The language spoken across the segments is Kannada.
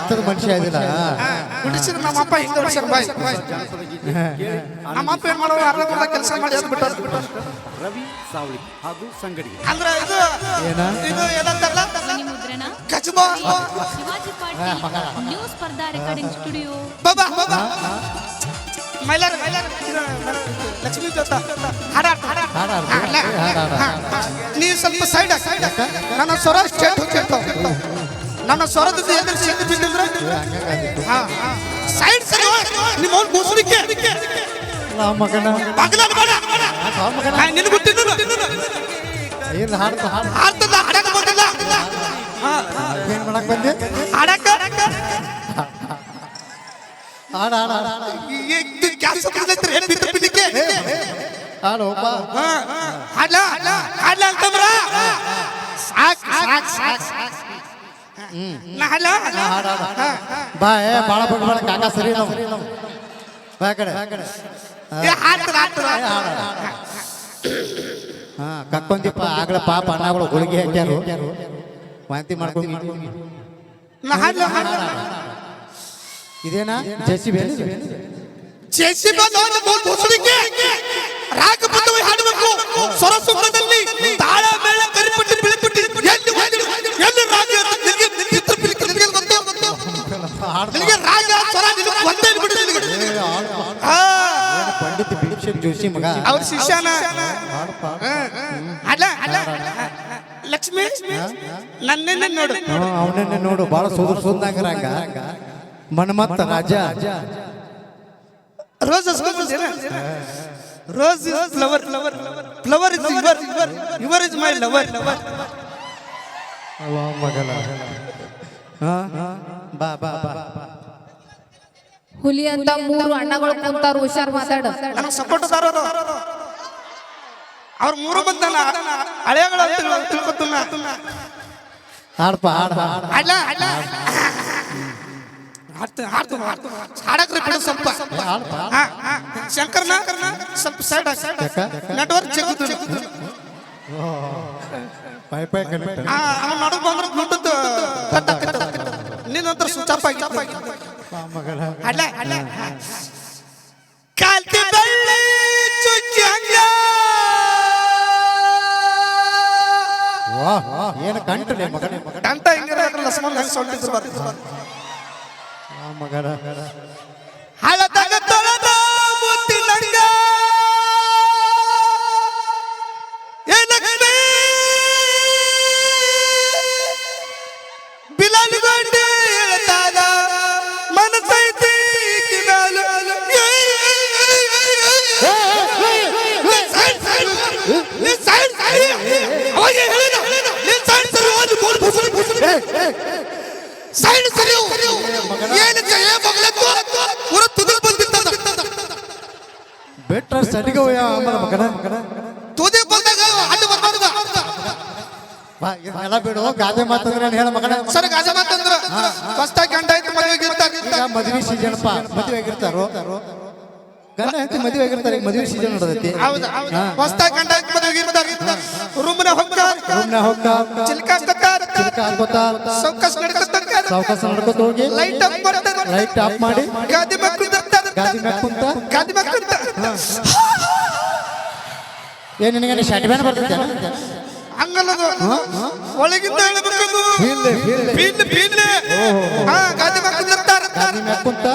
ಎಂತದ ಮನುಷ್ಯ ಇದಿಲ್ಲ ಬಿಡಿಸಿದ್ರೆ ನಮ್ಮಪ್ಪ ಹಿಂದೆ ಬಿಡಿಸ್ಯಾರ ಬಾಯ್ ನಮ್ಮಪ್ಪ ಏನ್ ಮಾಡೋರು ಅರ್ಧ ಕೆಲಸ ಮಾಡಿ ಅದು ಬಿಟ್ಟಾರ ರವಿ ಸಾವಳಿ ಹಾಗೂ ಸಂಗಡಿಗೆ ಅಂದ್ರೆ ಇದು ಏನ ಇದು ಏನಂತಾರಲ್ಲ ಮುದ್ರಣ ಕಚಬಾ ಶಿವಾಜಿ ಪಾಟೀಲ್ ನ್ಯೂ ಸ್ಪರ್ಧಾ ರೆಕಾರ್ಡಿಂಗ್ ಸ್ಟುಡಿಯೋ ಬಾಬಾ ಬಾಬಾ ಮೈಲಾರ ಲಕ್ಷ್ಮೀ ಜೋತ ಹಾಡ ನೀ ಸ್ವಲ್ಪ ಸೈಡ್ ನನ್ನ ಸ್ವರ ಸ್ಟೇಟ್ ಹೋಗ್ತಿರ್ತಾವ ನನ್ನ ಸ್ವರದಿಂದ ಏನಾದ್ರು ಸಿಟ್ಟು ಬಿಟ್ಟಿದ್ರೆ ಸೈಡ್ ಸರಿ ನಿಮ್ಮ ಅವ್ನು ಕೂಸಲಿಕ್ಕೆ ಮಗನ ನಿನ್ ಗೊತ್ತಿದ್ದು ಏನ್ ಹಾಡ್ತ ಆರ್ತದ ಹಾಡಕ ಬಂದಿಲ್ಲ ಏನ್ ಮಾಡಕ್ ಬಂದೆ ಹಾಡಕ ಹಾಡ ಗ್ಯಾಸ್ ಹಾಕಿದ್ರೆ ಏನ್ ಬಿಟ್ಟು ಬಿಡ್ಲಿಕ್ಕೆ ಹಾಡೋಪ್ಪ ಹಾಡ್ಲ ಹಾಡ್ಲ ಅಂತಂದ್ರ ಸಾಕ್ ಸಾಕ್ ಸಾಕ್ ನಾ ಹಾಡ್ಲ ಬಾ ಏ ಬಾಳ ಬಿಡ್ಬೇಡ ಕಾಕ ಸರಿ ನಾವು ಬಾ ಕಡೆ ಹಾ ಕಕ್ಕೊಂದಿಪ್ಪ ಆಗ್ಲ ಪಾಪ ಅಣ್ಣಗಳು ಗುಳಿಗೆ ಹಾಕ್ಯಾರು ವಾಂತಿ ಮಾಡ್ಕೊಂಡು ಇದೇನಾ ಜೆಸಿಬಿ ಜೆಸಿಬಿ ರಾಗ ಬದ್ಧವಾಗಿ ಹಾಡಬೇಕು ಸ್ವರ ಸುಖದಲ್ಲಿ ತಾಳ ಮೇಳ ಕರಿಪಟ್ಟಿ ಬಿಳಿಪಟ್ಟಿ ಎಲ್ಲಿ ರಾಗ ನಿನಗೆ ರಾಗ ಸ್ವರ ಒಂದೇ ಪಂಡಿತ್ ಭೀಮಸೇನ್ ಜೋಶಿ ಮಗ ಅವ್ರ ಶಿಷ್ಯನ ಅಲ್ಲ ಅಲ್ಲ ಲಕ್ಷ್ಮಿ ನನ್ನೇ ನೋಡು ಅವನನ್ನೇ ನೋಡು ಬಾಳ ಸೋದಂಗ ಮನ್ಮತ್ತ ರಾಜ rose rose is flower flower is your is my lover ಮಗಲ ಬಾ ಬಾ ಬಾ ಹುಲಿ ಅಂತ ಮೂರು ಅಣ್ಣಗಳು ಕುಂತಾರು ಹುಷಾರ್ ಮಾತಾಡ ನನಗೆ ಸಪೋರ್ಟ್ ಅದಾರ ಅವ್ರ ಮೂರು ಬಂದನ ಹಳೆಯಗಳ ತಿಳ್ಕೊತನ ಹಾಡ್ಪ ಹಾಡ ಅಲ್ಲ ಅಲ್ಲ ಹಾಡಕ್ರಿ ಬಿಡು ಸ್ವಲ್ಪ ಶಂಕರ್ನ ಸ್ವಲ್ಪ ಸೈಡ್ ನೆಟ್ವರ್ಕ್ ಚೆಕ್ ಪೈ ಪೈ ಕನೆಕ್ಟ್ ಅವ್ನು ನಡು ಬಂದ್ರೆ ಬ್ಲೂಟೂತ್ ನಿನ್ನಂತರ ಸ್ವಿಚ್ ಆಫ್ ಆಗಿ ಮಗಲ ಅಲ್ಲ ಅಲ್ಲ ಕಾಲ್ತಿ ಬಳ್ಳಿ ಚುಚ್ಚಿ ಹಂಗ ವಾಹ್ ಏನು ಕಂಟಲೆ ಮಗನೇ ಅಂತ ಹಿಂಗಿರ ಲಕ್ಷ್ಮಣ್ ಹೆಂಗ್ ಸೊಲ್ಟಿದ್ರು ಬರ್ತದೆ ಮಗನ ಹಳದಾಗ ತೊಳೆದ ಮುತ್ತಿನಂಗ ಏನಕ್ಕೆ ಬಿಲಾಲ್ಗೊಂಡು ಹೇಳ್ತಾನ ಮನಸೈತಿ ಕಿನಾಲು ಅವಾಗ ಹೇಳಿದ ನೀನ್ ಸೈಡ್ ಸರಿ ಹೋಗಿ ಬೋಲ್ ಬುಸುರಿ ಬುಸುರಿ ಸೈಡ್ ಸರಿ ಏನು ಪೂರ ತುದಿಲ್ ಬಂದಿರ್ತದ ಬೆಟ್ರ ಸಡಿಗೆ ಹೋಯ ಮಗನ ತುದಿ ಬಂದಾಗ ಅಡ್ಡ ಬರ್ಬಾರ್ದ ಎಲ್ಲ ಬಿಡು ಗಾದೆ ಮಾತಂದ್ರೆ ಹೇಳ ಮಗನ ಸರ್ ಗಾಜ ಮಾತಂದ್ರ ಹೊಸ್ತಾಗಿ ಗಂಡ ಐತಿ ಮದುವೆಗಿರ್ತಾರ ಮದುವೆ ಸೀಸನ್ ಪಾ ಮದುವೆ ಆಗಿರ್ತಾರೋ ಗಂಡ ಐತಿ ಮದುವೆ ಆಗಿರ್ತಾರೆ ಮದುವೆ ಸೀಸನ್ ನೋಡದೈತಿ ಹೌದಾ ಹೊಸ್ತಾಗಿ ಗಂಡ ಐತಿ ಮದುವೆಗಿರ್ತಾರ ರೂಮ್ನ ಹೊಕ್ಕ ಚಿಲ್ಕ ಹಾಕೋತಾರ ಸೌಕಸ್ ನಡ್ಕೊತ ಹೋಗಿ ಲೈಟ್ ಆಫ್ ಮಾಡಿ ಗಾದಿ ಗಾದಿ ಮ್ಯಾಗ ಕುಂತ ಏನ್ ನಿನಗೆ ಶರ್ಟ್ ಬ್ಯಾನ್ ಬರ್ತೈತೆ ಹಂಗಲ್ಲದು ಒಳಗಿಂದ ಹೇಳ್ಬೇಕದು ಬೀಲ್ ಗಾದಿ ಮ್ಯಾಗ ಕುಂತ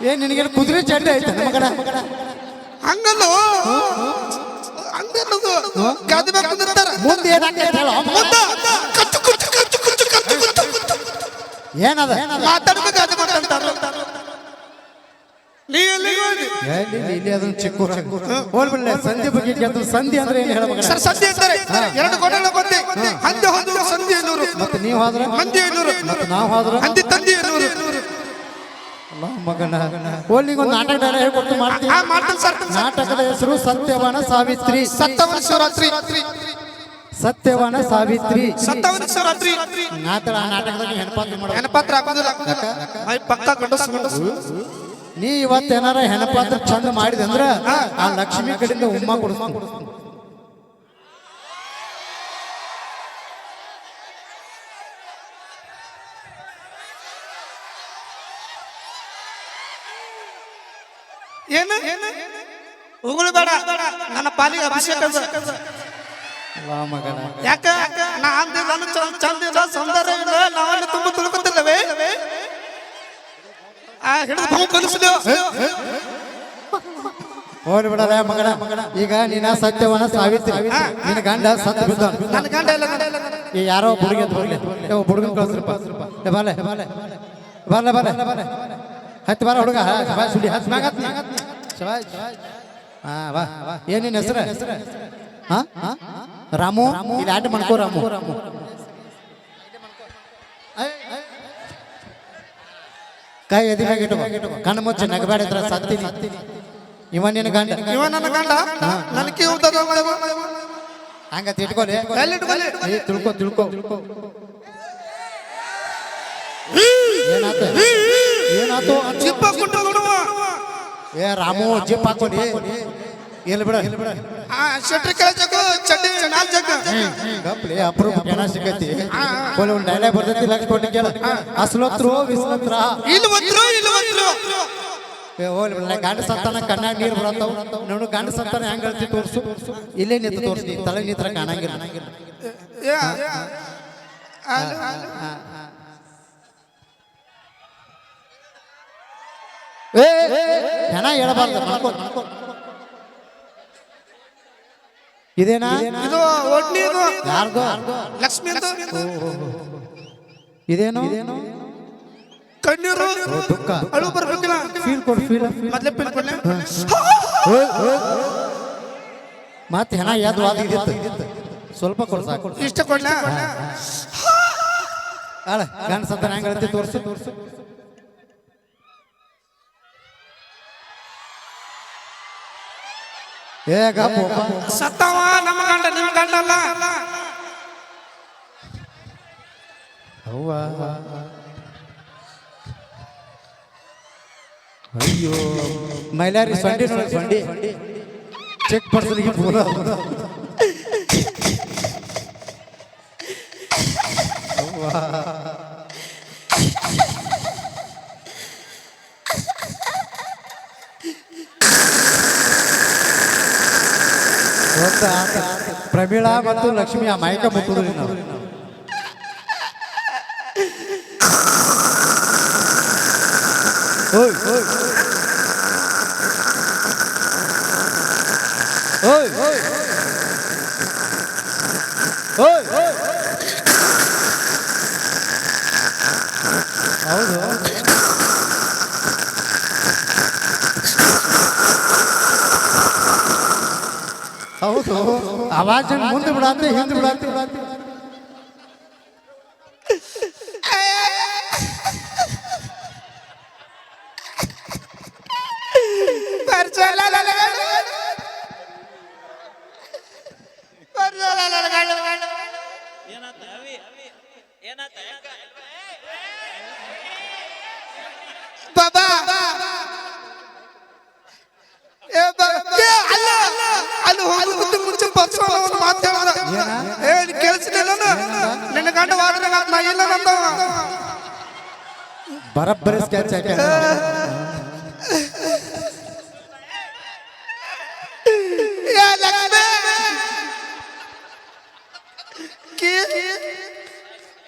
ಏನ್ ನಿನಗೆ ಕುದುರೆ ಚಡ್ಡಿ ಐತೆ ಮಗನ ಹಂಗಲ್ಲ ಹಂಗಲ್ಲದು ಗಾದಿ ಮ್ಯಾಗ ಕುಂದಿರ್ತಾರ ಮುಂದೆ ಏನಾಗ್ತೈತೆ ಹೇಳು ಏನದ ಮಾತಾಡ್ಬೇಕು ಗಾದಿ ಮಾತಾಡ್ತಾರ ನೀ ಎಲ್ಲಿಗೆ ಹೋಗಿ ಇಲ್ಲಿ ಅದನ್ನ ಚಿಕ್ಕ ಹೋಲ್ಬಿಡ್ಲೆ ಸಂಧಿ ಬಗ್ಗೆ ಕೇಳ್ತಾರೆ ಸಂಧಿ ಅಂದ್ರೆ ಏನು ಹೇಳಬೇಕು ಸರ್ ಸಂಧಿ ಅಂತಾರೆ ಎರಡು ಗೋಡೆಗಳ ಬಂದೆ ಹಂದಿ ಹೋದ್ರು ಸಂಧಿ ಎನ್ನೂರು ಮತ್ತೆ ನೀವು ಹೋದ್ರೆ ಮಂದಿ ಎನ್ನೂರು ಮತ್ತೆ ನಾವು ಹೋದ್ರೆ ಹಂದಿ ತಂದಿ ಎನ್ನೂರು ಮಗನ ಹೋಲಿಗೊಂದು ನಾಟಕ ಡೈಲಾಗ್ ಹೇಳ್ಕೊಟ್ಟು ಮಾಡ್ತೀವಿ ಮಾಡ್ತೀನಿ ಸರ್ ನಾಟಕದ ಹೆಸರು ಸತ್ಯವನ ಸಾವಿತ್ರಿ ಸತ್ತವನ ಶಿವರಾತ್ರಿ ಸತ್ಯವನ ಸಾವಿತ್ರಿ ಸತ್ತವನ ಶಿವರಾತ್ರಿ ನಾಟಕ ಆ ನಾಟಕದಾಗ ಹೆಣಪಾತ್ರ ಮಾಡ ಹೆಣಪಾತ್ರ ಹಾಕೋದಿಲ್ಲ ಪಕ್ಕ ಗಂಡಸು ನೀ ಇವತ್ತೇನಾರ ಹೆಣಪಾತ್ರ ಚಂದ ಮಾಡಿದೆ ಅಂದ್ರ ಆ ಲಕ್ಷ್ಮಿ ಕಡೆಯಿಂದ ಉಮ್ಮ ಕೊಡಿಸ್ತೀನಿ ಏನು ಉಗುಳು ಬೇಡ ನನ್ನ ಪಾಲಿಗೆ ಅಭಿಷೇಕ ವಾ ಮಗನ ಯಾಕ ನಾ ಅಂದಿಲ್ಲ ಚಂದ ಇಲ್ಲ ಸೌಂದರ್ಯ ಇಲ್ಲ ನಾವಲ್ಲಿ ತುಂಬ ತಿಳ್ಕೊತಿಲ್ಲವೇ ಹಿಡಿದು ಬಹು ಕಲಿಸಲು ಹೋಗ್ಲಿ ಬಿಡಲ್ಲ ಮಗನ ಈಗ ನೀನ ಸತ್ಯವನ ಸಾವಿತ್ರಿ ನಿನ್ನ ಗಂಡ ಸತ್ತು ಬಿದ್ದ ನನ್ನ ಗಂಡ ಇಲ್ಲ ಈ ಯಾರೋ ಹುಡುಗಿ ಅಂತ ಬರ್ಲಿ ಹುಡುಗನ ಕಳ್ಸ್ರಪ್ಪ ಬಾಲೆ ಬಾಲೆ ಬಾಲೆ ಬಾಲೆ ಹತ್ತು ಬಾರ ಹುಡುಗ ಸುಡಿ ಹತ್ತು ಮ್ಯಾಗ ಹಾ ಬಾ ಏನಿನ ಹೆಸರು ಹಾ ರಾಮು ಇಲ್ಲಿ ಆಟ ಮಾಡ್ಕೋ ರಾಮು ಕೈ ಎದಿ ಮ್ಯಾಗ ಇಟ್ಟು ಕಣ್ಣು ಮುಚ್ಚಿ ನಗಬೇಡಿದ್ರ ಸತ್ತೀನಿ ಇವ ನಿನ್ನ ಗಂಡ ಇವ ನನ್ನ ಗಂಡ ನನಗೆ ಹಂಗ ತಿಳ್ಕೊಲಿ ತಿಳ್ಕೊ ಏನಾತು ಜಿಪ್ಪ ಕುಂಟ್ರು ಏ ರಾಮು ಜಿಪ್ ಹಾಕೋಲಿ ಎಲ್ಲಿ ಬಿಡ ಶೆಟ್ರಿ ಕೆಳಜಗು ಚಡ್ಡಿ ನಾಲ್ ಜಗ ಗಪ್ಲಿ ಅಪ್ರೂಪ ಜನ ಸಿಗತಿ ಒಂದು ಡೈಲಾಗ್ ಬರ್ತೈತಿ ಲಕ್ಷ ಕೊಟ್ಟು ಕೇಳ ಅಸ್ಲೋತ್ರು ವಿಸ್ಲೋತ್ರ ಇಲ್ವಂತ್ರು ಏ ಹೋಗ್ಲಿ ಬಿಡ ಗಂಡ ಸತ್ತಾನ ಕಣ್ಣಾಗ ನೀರು ಬರತ್ತಾವ ನೋಡು ಗಂಡ ಸತ್ತಾನ ಹೆಂಗ್ ಹೇಳ್ತಿ ತೋರ್ಸು ಇಲ್ಲೇ ನಿಂತು ತೋರಿಸ್ತಿ ತಲೆ ನಿಂತ್ರ ಕಾಣಂಗಿಲ್ಲ ಏ ಜನ ಹೇಳಬಾರ್ದು ಮಾಡ್ಕೋ ಇದೇನಾ ಇದು ಒಡ್ನಿದು ಯಾರ್ದು ಲಕ್ಷ್ಮಿ ಇದೇನು ಕಣ್ಣೀರು ದುಃಖ ಅಳು ಬರ್ಬೇಕಿಲ್ಲ ಫೀಲ್ ಕೊಡು ಫೀಲ್ ಮೊದ್ಲೇ ಪಿನ್ ಕೊಡ್ಲೆ ಮತ್ತೆ ಹೆಣ ಯಾವ್ದು ವಾದಿತ್ತು ಸ್ವಲ್ಪ ಕೊಡು ಸಾಕು ಇಷ್ಟ ಕೊಡ್ಲೆ ಅಲ್ಲ ಗಂಡ ಸತ್ತಾನ ಹೆಂಗ್ ಹೇಳ್ತಿ ತೋರ್ಸು ಏ ಗಪ್ಪ ಸತ್ತವ ನಮ್ಮ ಗಂಡ ನಿಮ್ಮ ಗಂಡ ಅಲ್ಲ ಅವ್ವ ಅಯ್ಯೋ ಮೈಲಾರಿ ಸೊಂಡಿ ನೋಡಿ ಸೊಂಡಿ ಚೆಕ್ ಪಡ್ಸಲಿಕ್ಕೆ ಪೂರ ಪ್ರಮೀಳಾ ಮತ್ತು ಲಕ್ಷ್ಮಿ ಆ ಮೈಕ ಮುಟ್ಟುದ್ರಿ ನಾವು ಓಯ್ ಓಯ್ ಓಯ್ ಓಯ್ ಓಯ್ ಹೌದು ಹೌದು ಆವಾಜ್ ಮುಂದೆ ಬಿಡಾತೆ ಹಿಂದೆ ಬಿಡಾತೆ ಬಾಬಾ ಅಲ್ಲಿ ಹೋಗೋದಕ್ಕೆ ಮುಂಚೆ ಒಂದು ಮಾತು ಹೇಳಿದ ಕೇಳಿಸ್ಲಿಲ್ಲ ನಿನ್ನ ಗಂಡ ವಾದ್ರೆ ನಾ ಇಲ್ಲ ನಂದವ ಬರಬ್ಬರಿ ಸ್ಕೆಚ್ ಹಾಕ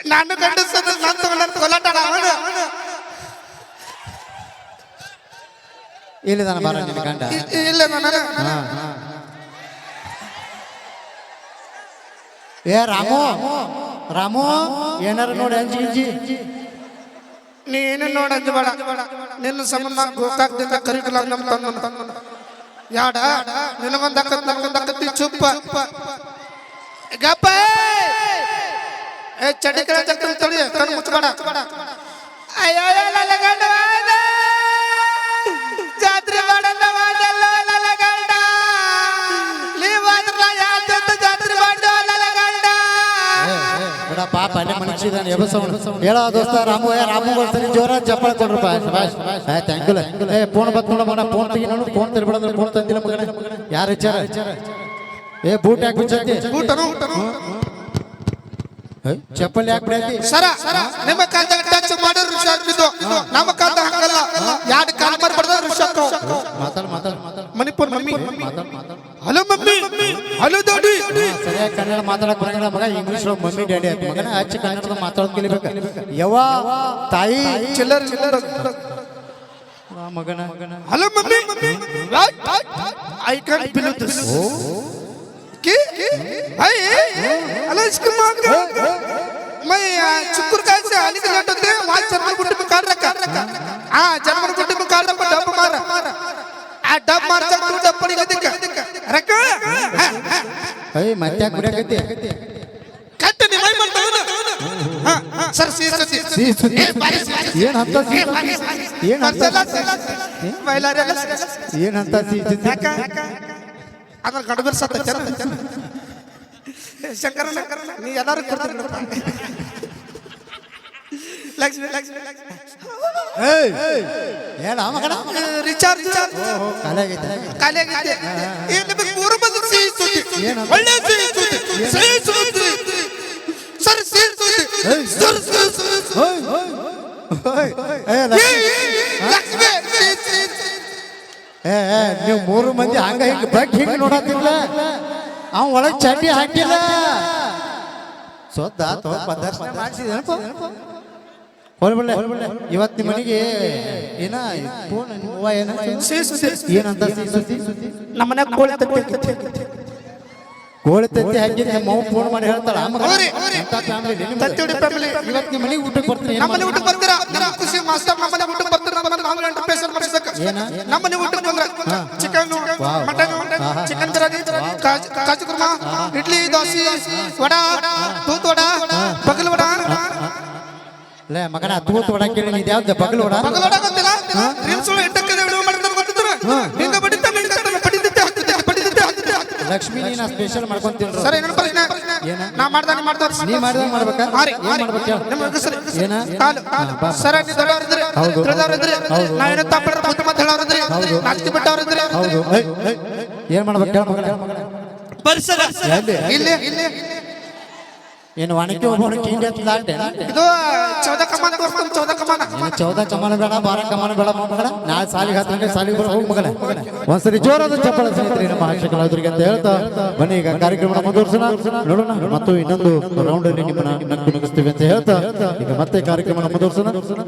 ನಾನು ಗಂಡ ನಾನು ತಗೊಂಡ ಕೊಲಾಟ ಇಲ್ಲಿದಾನ ಬಾರ ನಿನ್ನ ಗಂಡ ಇಲ್ಲ ನಾನು ಏ ರಾಮು ರಾಮು ಏನಾರ ನೋಡಿ ಅಂಜಿ ನೀನು ನೋಡ ಅಂಜಬೇಡ ನಿನ್ನ ಸಂಬಂಧ ಗೋಕಾಕ್ದಿಂದ ಕರಿಕಲ್ಲ ನಮ್ಮ ತಂದ ಯಾಡ ನಿನಗೊಂದು ಅಕ್ಕತ್ ನನಗೊಂದು ಅಕ್ಕತ್ತಿ ಚುಪ್ಪ ಗಪ್ಪ ಏ ಚಡಿ ಕಡೆ ಜಗ್ತ ತಡಿ ಕಣ್ಣು ಮುಚ್ಚಬೇಡ ಅಯ್ಯೋ ನನ್ನ ಗಂಡ ಜಾತ್ರೆ ಮಾಡಲ್ಲ ಮಾಡಲ್ಲ ನನ್ನ ಗಂಡ ನೀವಾದ್ರ ಯಾವ ಜೊತೆ ಜಾತ್ರೆ ಮಾಡೋ ನನ್ನ ಗಂಡ ಬಿಡ ಪಾಪ ಅಲ್ಲೇ ಮನುಷ್ಯದಾನೆ ಎಬಸವನು ಹೇಳ ದೋಸ್ತ ರಾಮು ರಾಮು ಬರ್ತಾನೆ ಜೋರ ಚಪ್ಪಳ ಕೊಡ್ರಪ್ಪ ಶಬಾಷ್ ಥ್ಯಾಂಕ್ ಯು ಏ ಫೋನ್ ಬತ್ ನೋಡ ಮನ ಫೋನ್ ತೆಗಿ ನೋಡು ಫೋನ್ ತೆಗಿಬಿಡ ಫೋನ್ ತಂದಿಲ್ಲ ಮಗನೇ ಯಾರು ವಿಚಾರ ಏ ಬೂಟ್ ಯಾಕೆ ಬಿಚ್ಚೈತಿ ಊಟನು ಚಪ್ಪಲಿ ಯಾಕೆ ಬಿಡೈತಿ ಸರ ನಿಮ್ಮ ಕಾಲದಾಗ ಟಚ್ ಮಾಡಿದ್ರೆ ಋಷಿ ಆಗ್ತಿದ್ದು ನಮ್ಮ ಕಾಲದಾಗ ಹಂಗಲ್ಲ ಯಾರು ಕಾಲ ಮಾಡ್ಬಾರ್ದ ಋಷಿ ಆಗ್ತಾವ ಮಾತಾಡ್ Manipur mummy hello mummy hello daddy ಸರಿಯಾಗಿ ಕನ್ನಡ ಮಾತಾಡಕ್ ಬರಂಗಿಲ್ಲ ಮಗ ಇಂಗ್ಲಿಷ್ ಮಮ್ಮಿ ಡ್ಯಾಡಿ ಅಂತ ಮಗನ ಹಚ್ಚಿ ಕನ್ನಡದ ಮಾತಾಡೋದ್ ಕಲಿಬೇಕು ಯವ್ವ ತಾಯಿ ಚಿಲ್ಲರ್ ಮಗನ hello mummy I can't believe this की भाई हेलो इसके मां का मैं चुकुर का से आली के लट होते वहां जर्मन गुट्टी में काट रखा हां जर्मन गुट्टी में काट रखा डब मार आ डब मार जब तू डब पड़ी देख रखा ಏಯ್ ಮತ್ತೆ ಕುಡಿಯಕತ್ತಿ ಕಟ್ಟ ನಿಮೈ ಮಾಡ್ತಾವ ಹಾಂ ಸರ್ ಸಿ ಏ ಬಾರಿ ಏನ್ ಅಂತ ಏನ್ ಅಂತ ಬೈಲಾರೆ ಏನ್ ಅಂತ ಅದ್ರ ಗಡಬರ್ ಸತ್ತ ಶಂಕರನ ನೀ ಎಲ್ಲಾರು ಕೊಡ್ತೀರಿ ಲಕ್ಷ್ಮಿ ಏನ ಮಗನ ರಿಚಾರ್ಜ್ ಖಾಲಿ ಆಗೈತೆ ಈ ನಿಮಗೆ ಮೂರು ಬಂದು ಸಿಹಿ ಸುದ್ದಿ ಒಳ್ಳೆ ಸಿಹಿ ಸುದ್ದಿ ಸರ್ ಸಿಹಿ ಸುದ್ದಿ ಲಕ್ಷ್ಮಿ ನೀವು ಮೂರು ಮಂದಿ ಹಂಗ ಹಿಂಗ ಬಗ್ ಹಿಂಗ ನೋಡತ್ತಿಲ್ಲ ಅವ ಒಳಗ್ ಚಡ್ಡಿ ಹಾಕಿಲ್ಲ ಸೊದ್ದ ಪ್ರದರ್ಶನ ಮಾಡಿಸಿದ ಹೊಳ್ಬಳ್ಳೆ ಇವತ್ತು ನಿಮ್ಮ ಮನೆಗೆ ಏನ ಏನಂತ ನಮ್ಮನೆ ಕೋಳಿ ತತ್ತಿ ಹಾಕಿ ನಮ್ಮ ಅವ್ವ ಫೋನ್ ಮಾಡಿ ಹೇಳ್ತಾಳ ಫ್ಯಾಮಿಲಿ ಇವತ್ತು ನಿಮ್ಮ ಮನೆಗೆ ಊಟಕ್ಕೆ ಬರ್ತೀನಿ ನಮ್ಮನೆ ಊಟಕ್ಕೆ ಬರ್ತೀರಾ ನಮ್ಮ ಖುಷಿ ಮಾಸ್ಟರ್ ನಮ್ಮನೆ ಊಟಕ್ಕೆ ಬರ್ತೀರಾ ನಮ್ಮನೆ ಸ್ಪೆಷಲ್ ಮಾಡಿಸಕ ನಮ್ಮನೆ ಊಟಕ್ಕೆ ಬಂದ್ರೆ ಚಿಕನ್ ಮಟನ್ ಚಿಕನ್ ಬಿರಿಯಾನಿ ಕಾಜು ಕುರ್ಮಾ ಇಡ್ಲಿ ದೋಸೆ ವಡಾ ದೂತ್ ವಡಾ ಬಗಲ್ ವಡಾ ಲೇ ಮಗನ ತೂತ್ ವಡ ಕೇಳಿ ನೀ ಯಾವ್ದು ಬಗಲ್ ವಡ ಗೊತ್ತಿಲ್ಲ ರೀಲ್ಸ್ ಒಳಗೆ ಎಂಟಕ್ಕೆ ವಿಡಿಯೋ ಮಾಡ್ತಾರೆ ಗೊತ್ತಿದ್ರೆ ಹಿಂಗ ಬಡಿತ ಲಕ್ಷ್ಮಿ ನೀನ ಸ್ಪೆಷಲ್ ಮಾಡ್ಕೊಂತೀನಿ ಸರ್ ಏನೋ ಪ್ರಶ್ನೆ ನಾ ಮಾಡ್ದಾನೆ ಮಾಡ್ತಾರ ನೀ ಮಾಡಿದಾಗ ಮಾಡ್ಬೇಕಾ ಹಾರಿ ಏನ ಸರ್ ನೀವು ದೊಡ್ಡವರಿದ್ರಿ ತಿಳಿದವರಿದ್ರಿ ನಾವೇನೋ ತಪ್ಪಿಡ್ರೆ ಮತ್ತೆ ಹೇಳೋರಿದ್ರಿ ನಾಲ್ಕು ಬಿಟ್ಟವರಿದ್ರಿ ಹೌದು ಏನ್ ಮಾಡ್ಬೇಕು ಹೇಳ ಮಗನ ಪರಿಸರ ಇಲ್ಲಿ ಏನು ಒಣಗಿ ಒಬ್ಬನು ಕಿಂಡಿ ಹತ್ತಲಾಟೆ ಇದು 14 ಕಮಾನ ಕೊಡ್ತಾನೆ 14 ಕಮಾನ 14 ಕಮಾನ ಬೇಡ 12 ಕಮಾನ ಬೇಡ ಮಗನ ನಾಳೆ ಸಾಲಿಗೆ ಹತ್ತಂಗೆ ಸಾಲಿಗೆ ಬರ ಹೋಗಿ ಮಗನ ಒಂದ್ಸರಿ ಜೋರಾದ ಚಪ್ಪಳ ಸ್ನೇಹಿತರೆ ನಮ್ಮ ಹಾಸ್ಯಕಲಾವಿದರಿಗೆ ಅಂತ ಹೇಳ್ತಾ ಬನ್ನಿ ಈಗ ಕಾರ್ಯಕ್ರಮ ಮುಂದುವರಿಸೋಣ ನೋಡೋಣ ಮತ್ತು ಇನ್ನೊಂದು ರೌಂಡ್ ಅಲ್ಲಿ ನಿಮ್ಮನ್ನ ನಗ್ಗಿಸ್ತೀವಿ ಅಂತ ಹೇಳ್ತಾ ಈಗ ಮತ್ತೆ ಕಾರ್ಯಕ್ರಮ ಮುಂದುವರಿಸೋಣ